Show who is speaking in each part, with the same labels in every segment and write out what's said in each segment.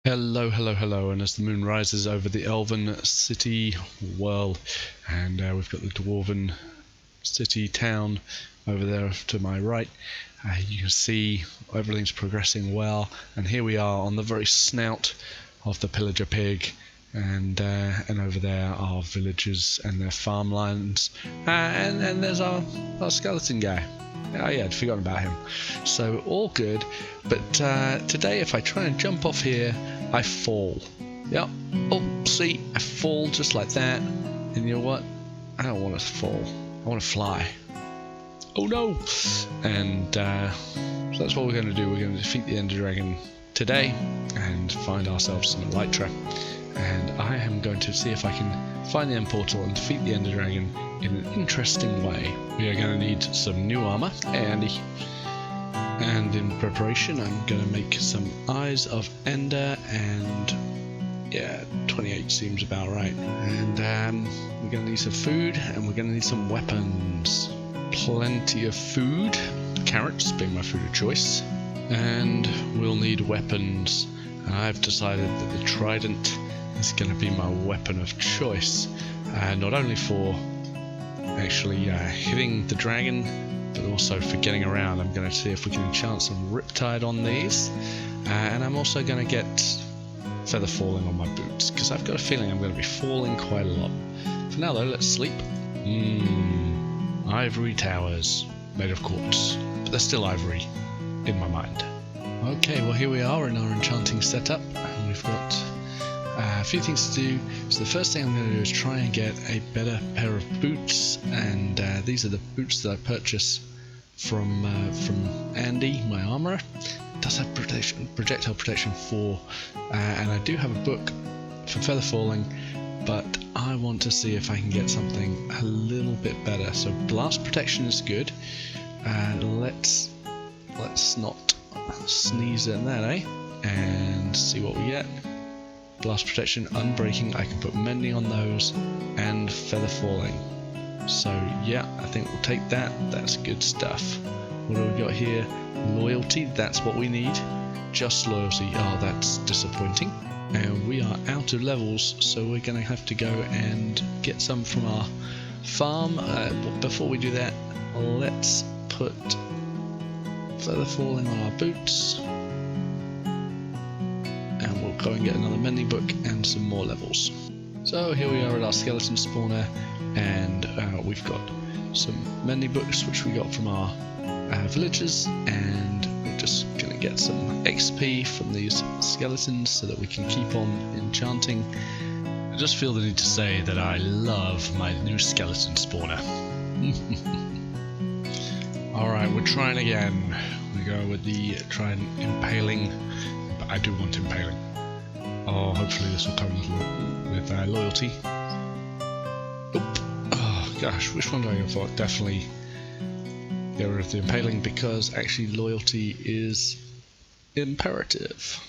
Speaker 1: Hello, hello, hello, and as the moon rises over the elven city world, and we've got the dwarven city town over there to my right, you can see everything's progressing well, and here we are on the very snout of the pillager pig, and over there are villagers and their farmlands, and there's our skeleton guy. Oh yeah, I'd forgotten about him. So all good, but today if I try and jump off here, I fall. Yep. Oh, see, I fall just like that. And you know what? I don't want to fall. I want to fly. Oh no! And so that's what we're going to do. We're going to defeat the Ender Dragon today and find ourselves some elytra. And I am going to see if I can find the end portal and defeat the Ender Dragon in an interesting way. We are going to need some new armor, and in preparation I'm going to make some Eyes of Ender, and yeah, 28 seems about right. And we're going to need some food, and we're going to need some weapons. Plenty of food, carrots being my food of choice, and we'll need weapons. I've decided that the trident is going to be my weapon of choice, not only for actually hitting the dragon, but also for getting around. I'm going to see if we can enchant some Riptide on these, and I'm also going to get feather falling on my boots, because I've got a feeling I'm going to be falling quite a lot. For now though, let's sleep. Ivory towers made of quartz, but they're still ivory in my mind. Okay, well here we are in our enchanting setup, and we've got a few things to do. So the first thing I'm going to do is try and get a better pair of boots, and these are the boots that I purchased from Andy, my armourer. It does have projectile protection 4, and I do have a book for feather falling, but I want to see if I can get something a little bit better. So blast protection is good, and let's not sneeze at that, eh? And see what we get. Blast protection, unbreaking, I can put mending on those, and feather falling. So yeah, I think we'll take that. That's good stuff. What do we got here? Loyalty, that's what we need. Just loyalty. Oh, that's disappointing. And we are out of levels, so we're going to have to go and get some from our farm. Before we do that, let's put feather falling on our boots, and we'll go and get another mending book and some more levels. So here we are at our skeleton spawner, and we've got some mending books which we got from our villagers, and we're just going to get some XP from these skeletons so that we can keep on enchanting. I just feel the need to say that I love my new skeleton spawner. Alright, we're trying again. We go with the trident impaling, but I do want impaling. Oh, hopefully this will come with loyalty. Oop. Oh gosh, which one do I go for? Definitely get rid of the impaling, because actually loyalty is imperative.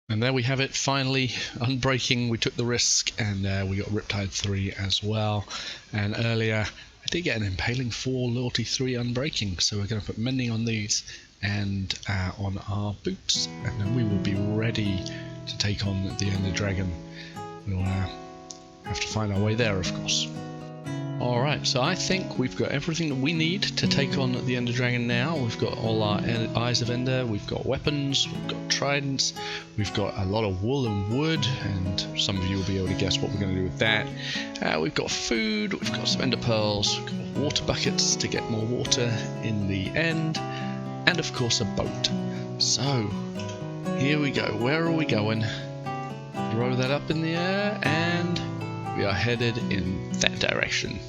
Speaker 1: And there we have it, finally, unbreaking. We took the risk, and we got Riptide 3 as well. And earlier I did get an impaling 4, loyalty 3, unbreaking. So we're going to put mending on these and on our boots, and then we will be ready to take on the Ender Dragon. We'll have to find our way there, of course. Alright, so I think we've got everything that we need to take on the Ender Dragon now. We've got all our Eyes of Ender, we've got weapons, we've got tridents, we've got a lot of wool and wood, and some of you will be able to guess what we're going to do with that. We've got food, we've got some ender pearls, we've got water buckets to get more water in the end, and of course a boat. So, here we go. Where are we going? Throw that up in the air, and we are headed in that direction.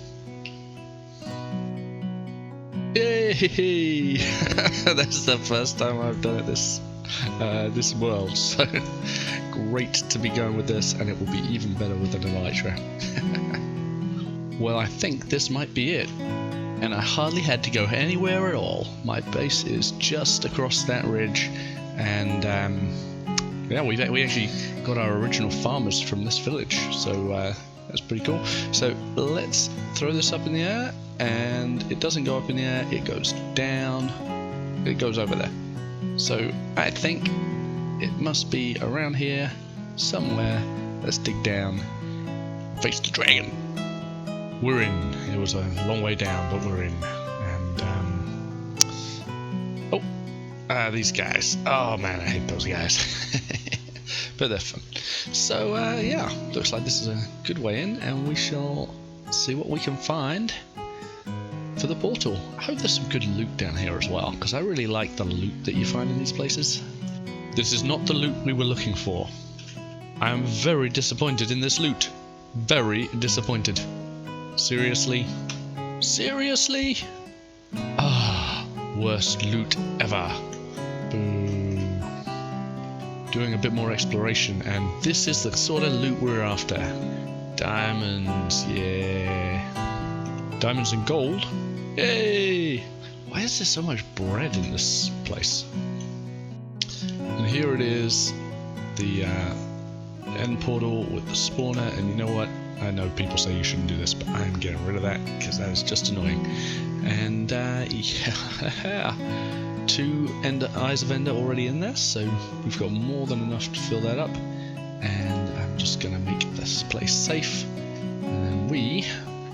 Speaker 1: Yay! That's the first time I've done it this world, so great to be going with this, and it will be even better with an elytra. Well, I think this might be it, and I hardly had to go anywhere at all. My base is just across that ridge, and yeah, we actually got our original farmers from this village, so that's pretty cool. So let's throw this up in the air, and it doesn't go up in the air, it goes down, it goes over there. So I think It must be around here somewhere. Let's dig down. Face the dragon. We're in. It was a long way down, but we're in. And these guys. Oh man, I hate those guys. But they're fun. So yeah, looks like this is a good way in, and we shall see what we can find for the portal. I hope there's some good loot down here as well, because I really like the loot that you find in these places. This is not the loot we were looking for. I am very disappointed in this loot. Very disappointed. Seriously? Seriously? Ah, worst loot ever. Boo. Doing a bit more exploration, and this is the sort of loot we're after. Diamonds, yeah. Diamonds and gold? Yay! Why is there so much bread in this place? And here it is, the end portal with the spawner, and you know what? I know people say you shouldn't do this, but I'm getting rid of that because that is just annoying. And yeah, 2 Eyes of Ender already in there, so we've got more than enough to fill that up. And I'm just going to make this place safe, and then we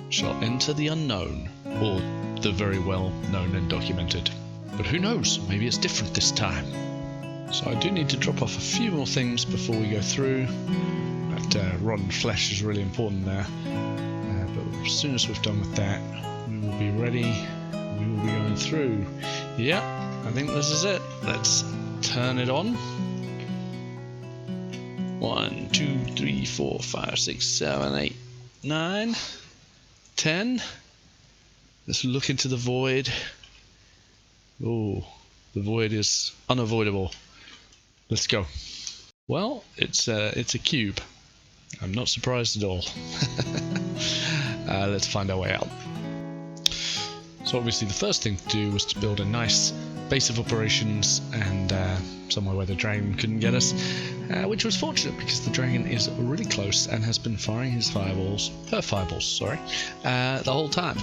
Speaker 1: shall enter the unknown, or the very well known and documented. But who knows, maybe it's different this time. So I do need to drop off a few more things before we go through. That rotten flesh is really important there. But as soon as we've done with that, we will be ready. We will be going through. Yeah, I think this is it. Let's turn it on. 1, 2, 3, 4, 5, 6, 7, 8, 9, 10. Let's look into the void. Oh, the void is unavoidable. Let's go. Well, it's a cube. I'm not surprised at all. Let's find our way out. So obviously the first thing to do was to build a nice base of operations and somewhere where the dragon couldn't get us, which was fortunate because the dragon is really close and has been firing her fireballs, the whole time.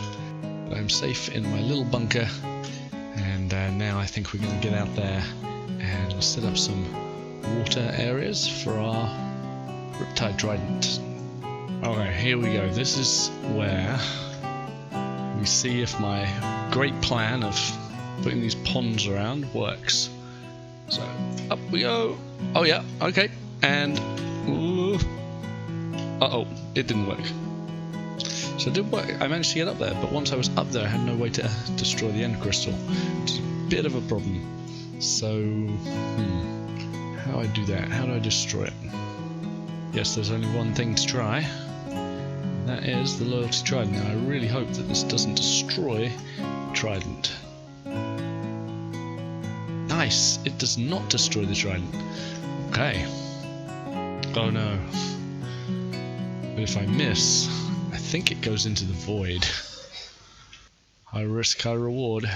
Speaker 1: But I'm safe in my little bunker, and now I think we're going to get out there and set up some water areas for our Riptide Trident. Okay, here we go. This is where we see if my great plan of putting these ponds around works. So up we go. Oh yeah, okay. And uh-oh, it didn't work. So it did work. I managed to get up there, but once I was up there I had no way to destroy the end crystal. It's a bit of a problem. So how do I do that? How do I destroy it? Yes, there's only one thing to try. And that is the loyalty trident. Now I really hope that this doesn't destroy the trident. Nice! It does not destroy the trident. Okay. Oh no. But if I miss, I think it goes into the void. High risk, high reward.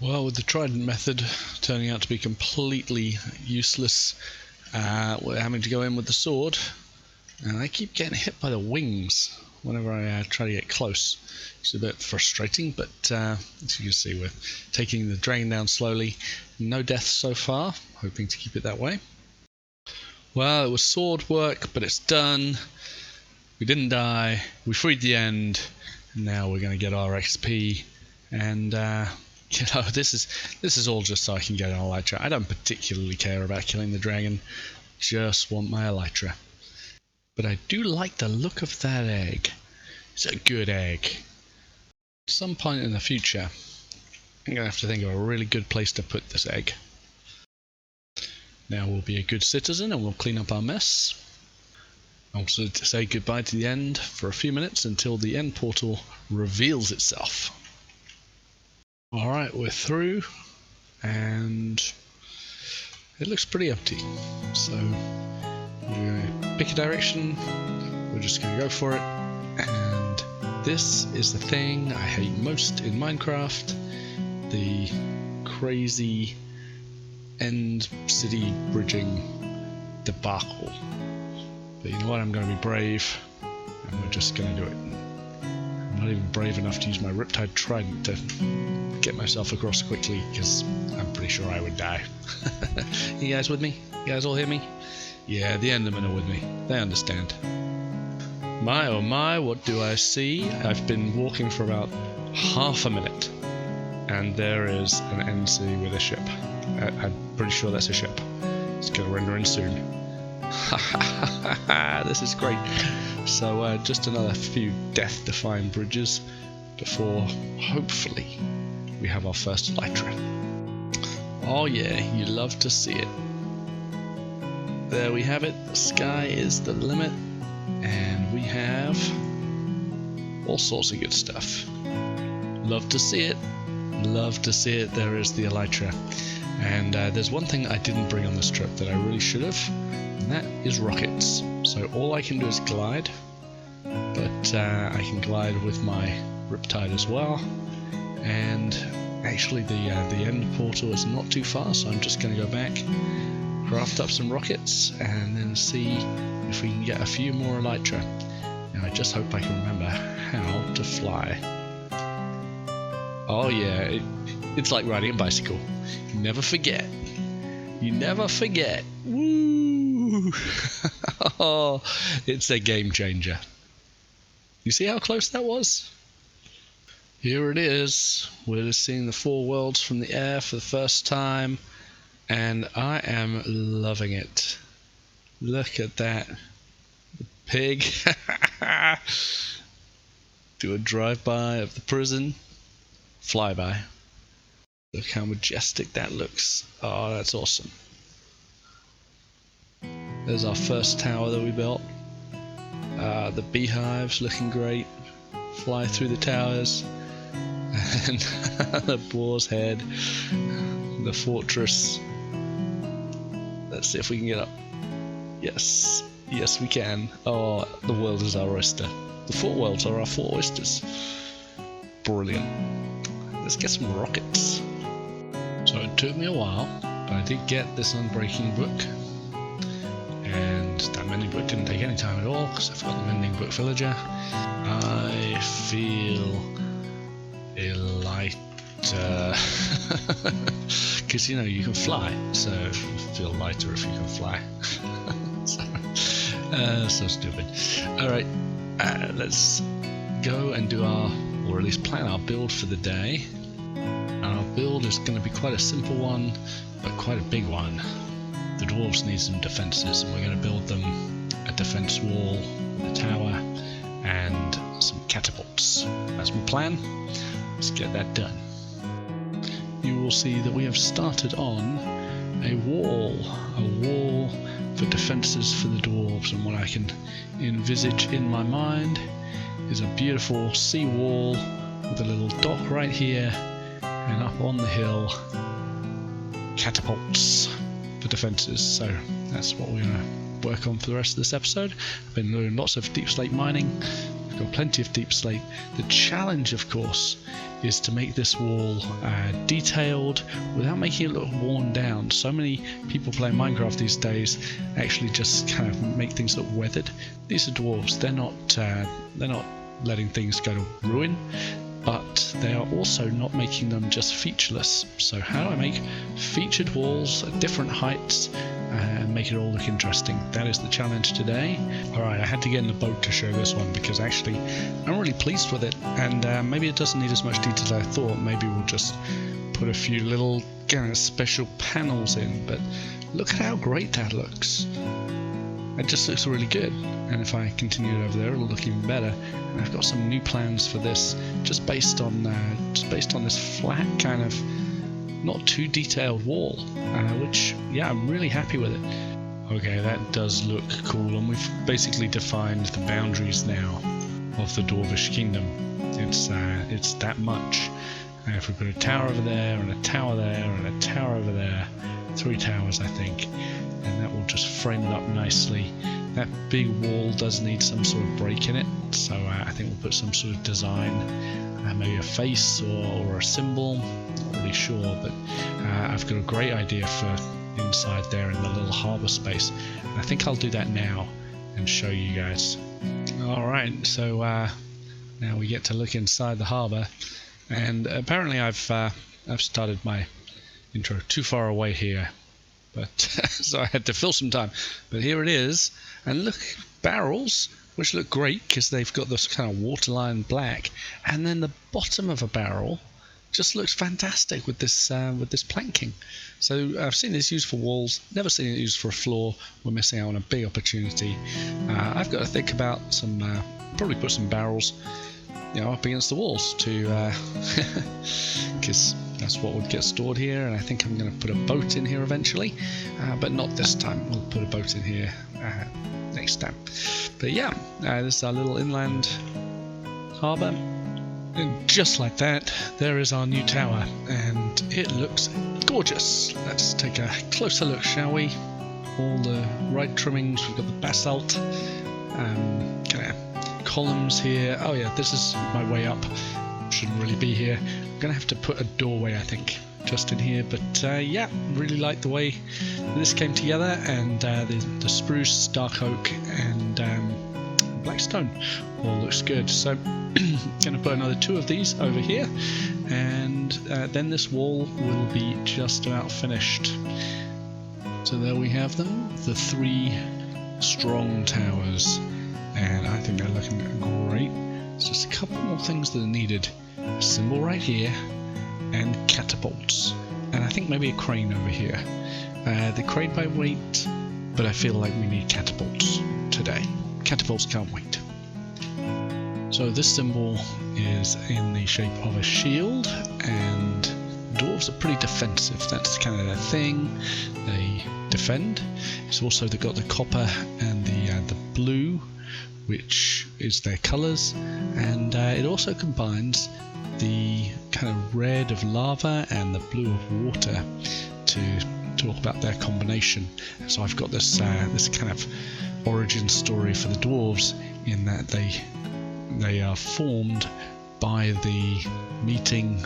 Speaker 1: Well, with the trident method turning out to be completely useless, we're having to go in with the sword, and I keep getting hit by the wings. whenever I try to get close. It's a bit frustrating, but as you can see, we're taking the dragon down slowly. No deaths so far, hoping to keep it that way. Well, it was sword work, but it's done. We didn't die, we freed the end, and now we're going to get our XP, and you know, this is all just so I can get an elytra. I don't particularly care about killing the dragon, just want my elytra. But I do like the look of that egg. It's a good egg. At some point in the future, I'm going to have to think of a really good place to put this egg. Now we'll be a good citizen and we'll clean up our mess. Also to say goodbye to the end for a few minutes until the end portal reveals itself. Alright, we're through and it looks pretty empty. So we're going to pick a direction, we're just going to go for it, and this is the thing I hate most in Minecraft, the crazy end city bridging debacle. But you know what, I'm going to be brave, and we're just going to do it. I'm not even brave enough to use my Riptide Trident to get myself across quickly, because I'm pretty sure I would die. You guys with me? You guys all hear me? Yeah, the Endermen are with me. They understand. My oh my, what do I see? I've been walking for about half a minute, and there is an end city with a ship. I'm pretty sure that's a ship. It's going to render in soon. This is great. So just another few death-defying bridges before hopefully we have our first elytra. Oh yeah, you love to see it. There we have it. The sky is the limit, and we have all sorts of good stuff. Love to see it. Love to see it. There is the elytra. And there's one thing I didn't bring on this trip that I really should have, and that is rockets. So all I can do is glide, but I can glide with my Riptide as well. And actually the end portal is not too far, so I'm just going to go back, craft up some rockets, and then see if we can get a few more elytra. Now I just hope I can remember how to fly. Oh yeah, it's like riding a bicycle. You never forget. You never forget. Woo! Oh, it's a game changer. You see how close that was? Here it is. We're just seeing the four worlds from the air for the first time, and I am loving it. Look at that. The pig. Do a drive-by of the prison. Flyby. Look how majestic that looks. Oh, that's awesome. There's our first tower that we built. The beehives looking great. Fly through the towers. And the boar's head. The fortress. Let's see if we can get up. Yes. Yes, we can. Oh, the world is our oyster. The four worlds are our four oysters. Brilliant. Let's get some rockets. So it took me a while, but I did get this Unbreaking book, and that mending book didn't take any time at all because I've got the mending book villager. I feel a lighter because you know you can fly, so you feel lighter if you can fly. So stupid. Alright, let's go and do our, or at least plan our build for the day. Our build is going to be quite a simple one, but quite a big one. The dwarves need some defences, and we're going to build them a defence wall, a tower, and some catapults. That's my plan. Let's get that done. You will see that we have started on a wall for defences for the dwarves, and what I can envisage in my mind is a beautiful sea wall with a little dock right here, and up on the hill catapults for defences. So that's what we're going to work on for the rest of this episode. I've been doing lots of deep slate mining, got plenty of deep slate. The challenge, of course, is to make this wall detailed without making it look worn down. So many people playing Minecraft these days actually just kind of make things look weathered. These are dwarves. They're not letting things go to ruin, but they are also not making them just featureless. So how do I make featured walls at different heights and make it all look interesting? That is the challenge today. Alright, I had to get in the boat to show this one because actually I'm really pleased with it, and maybe it doesn't need as much detail as I thought. Maybe we'll just put a few little kind of special panels in, but look at how great that looks. It just looks really good, and if I continue it over there it'll look even better. And I've got some new plans for this just based on this flat kind of not too detailed wall, which, yeah, I'm really happy with it. Okay, that does look cool, and we've basically defined the boundaries now of the Dwarvish Kingdom. It's that much. And if we put a tower over there, and a tower there, and a tower over there, 3 towers I think, and that will just frame it up nicely. That big wall does need some sort of break in it, so I think we'll put some sort of design, maybe a face or a symbol, not really sure, but I've got a great idea for inside there in the little harbour space, and I think I'll do that now and show you guys. Alright, so now we get to look inside the harbour, and apparently I've started my intro too far away here, but so I had to fill some time. But here it is, and look, barrels, which look great because they've got this kind of waterline black, and then the bottom of a barrel just looks fantastic with this planking. So I've seen this used for walls, never seen it used for a floor. We're missing out on a big opportunity. I've got to think about some, probably put some barrels, you know, up against the walls to, because that's what would get stored here. And I think I'm going to put a boat in here eventually, but not this time. We'll put a boat in here next time. But yeah, this is our little inland harbour. And just like that, there is our new tower, and it looks gorgeous. Let's take a closer look, shall we? All the right trimmings. We've got the basalt kind of columns here. Oh yeah, this is my way up. Shouldn't really be here. I'm gonna have to put a doorway, I think, just in here. But yeah, really like the way this came together, and the spruce, dark oak, and black stone all looks good. So gonna put another 2 of these over here, and then this wall will be just about finished. So there we have them, the 3 strong towers, and I think they're looking great. There's just a couple more things that are needed. A symbol right here, and catapults, and I think maybe a crane over here. The crane by weight, but I feel like we need catapults today. Catapults can't wait. So this symbol is in the shape of a shield, and dwarves are pretty defensive. That's kind of their thing. They defend. It's also they've got the copper and the blue, which is their colours, and it also combines the kind of red of lava and the blue of water to talk about their combination. So I've got this this kind of origin story for the dwarves, in that they are formed by the meeting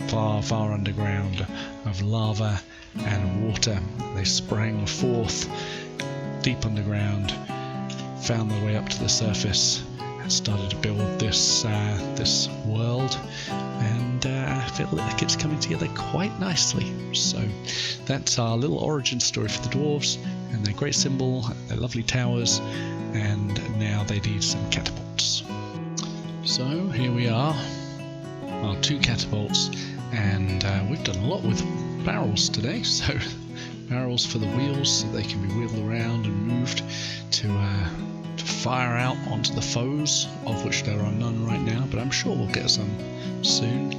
Speaker 1: far underground of lava and water. They sprang forth deep underground, found their way up to the surface, and started to build this this world, and I feel like it's coming together quite nicely. So that's our little origin story for the dwarves, and their great symbol, their lovely towers, and now they need some catapults. So here we are, our 2 catapults, and we've done a lot with barrels today. So barrels for the wheels, so they can be wheeled around and moved to fire out onto the foes, of which there are none right now, but I'm sure we'll get some soon.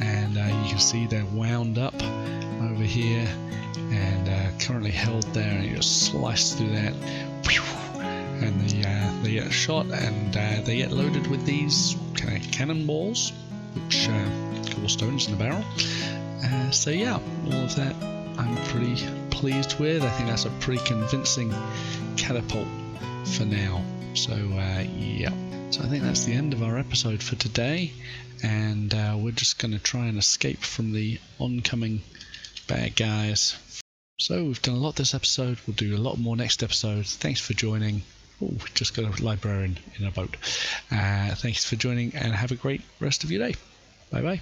Speaker 1: And you can see they're wound up over here and currently held there, and you just slice through that, and they get shot, and they get loaded with these kind of cannonballs, which cool stones in the barrel. So yeah, all of that I'm pretty pleased with. I think that's a pretty convincing catapult for now. So yeah, So I think that's the end of our episode for today, and we're just going to try and escape from the oncoming bad guys. So we've done a lot this episode, we'll do a lot more next episode. Thanks for joining. Oh, we just got a librarian in a boat. Thanks for joining, and have a great rest of your day. Bye bye.